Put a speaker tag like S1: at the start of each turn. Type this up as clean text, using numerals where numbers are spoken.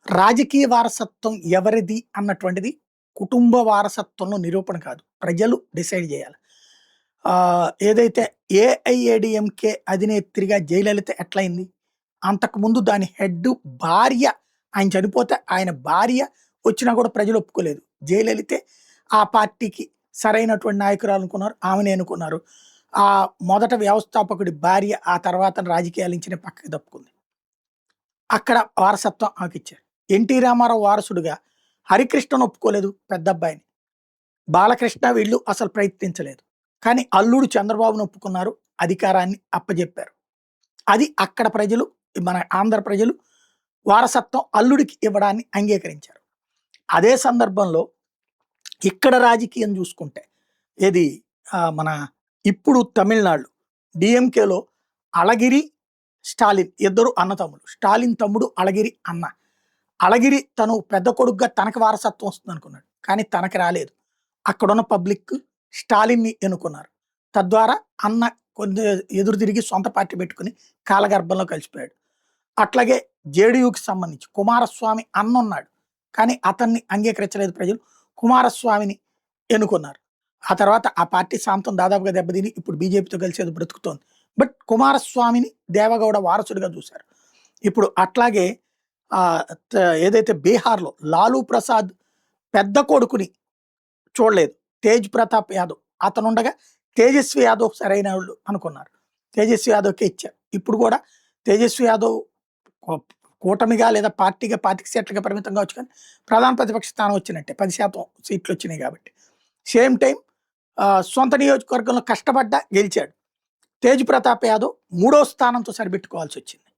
S1: రాజకీయ వారసత్వం ఎవరిది అన్నటువంటిది కుటుంబ వారసత్వంలో నిరూపణ కాదు. ప్రజలు డిసైడ్ చేయాలి. ఏదైతే ఏఐఏడీఎంకే అధినేత్రిగా జయలలిత ఎట్లయింది? అంతకుముందు దాని హెడ్ భార్య, ఆయన చనిపోతే ఆయన భార్య వచ్చినా కూడా ప్రజలు ఒప్పుకోలేదు. జయలలితే ఆ పార్టీకి సరైనటువంటి నాయకురాలు అనుకున్నారు. ఆమెనే అనుకున్నారు. ఆ మొదట వ్యవస్థాపకుడి భార్య ఆ తర్వాత రాజకీయాల నుంచినే పక్కకి తప్పుకుంది. అక్కడ వారసత్వం ఆమెకిచ్చారు. ఎన్టీ రామారావు వారసుడుగా హరికృష్ణను ఒప్పుకోలేదు పెద్దబ్బాయిని. బాలకృష్ణ వీళ్ళు అసలు ప్రయత్నించలేదు. కానీ అల్లుడు చంద్రబాబును ఒప్పుకున్నారు. అధికారాన్ని అప్పజెప్పారు. అది అక్కడ ప్రజలు, మన ఆంధ్ర ప్రజలు వారసత్వం అల్లుడికి ఇవ్వడాన్ని అంగీకరించారు. అదే సందర్భంలో ఇక్కడ రాజకీయం చూసుకుంటే ఏది మన ఇప్పుడు తమిళనాడు డిఎంకేలో అళగిరి, స్టాలిన్ ఇద్దరు అన్నతమ్ములు. స్టాలిన్ తమ్ముడు అళగిరి అన్న. అళగిరి తను పెద్ద కొడుకుగా తనకు వారసత్వం వస్తుంది అనుకున్నాడు. కానీ తనకు రాలేదు. అక్కడున్న పబ్లిక్ స్టాలిన్ని ఎన్నుకున్నారు. తద్వారా అన్న కొంచెం ఎదురు తిరిగి సొంత పార్టీ పెట్టుకుని కాలగర్భంలో కలిసిపోయాడు. అట్లాగే జేడీయూకి సంబంధించి కుమారస్వామి అన్న ఉన్నాడు. కానీ అతన్ని అంగీకరించలేదు ప్రజలు. కుమారస్వామిని ఎన్నుకున్నారు. ఆ తర్వాత ఆ పార్టీ సాంతం దాదాపుగా దెబ్బతిని ఇప్పుడు బీజేపీతో కలిసి అది బ్రతుకుతోంది. బట్ కుమారస్వామిని దేవగౌడ వారసుడిగా చూశారు. ఇప్పుడు అట్లాగే ఏదైతే బీహార్లో లాలూ ప్రసాద్ పెద్ద కొడుకుని చూడలేదు. తేజ్ ప్రతాప్ యాదవ్ అతనుండగా తేజస్వి యాదవ్ సరైన వాళ్ళు అనుకున్నారు. తేజస్వి యాదవ్కే ఇచ్చారు. ఇప్పుడు కూడా తేజస్వి యాదవ్ కూటమిగా లేదా పార్టీగా 25 సీట్లుగా పరిమితం కావచ్చు, కానీ ప్రధాన ప్రతిపక్ష స్థానం వచ్చినట్టే 10% సీట్లు వచ్చినాయి కాబట్టి. సేమ్ టైం సొంత నియోజకవర్గంలో కష్టపడ్డా గెలిచాడు. తేజ్ ప్రతాప్ యాదవ్ 3వ స్థానంతో సరిపెట్టుకోవాల్సి వచ్చింది.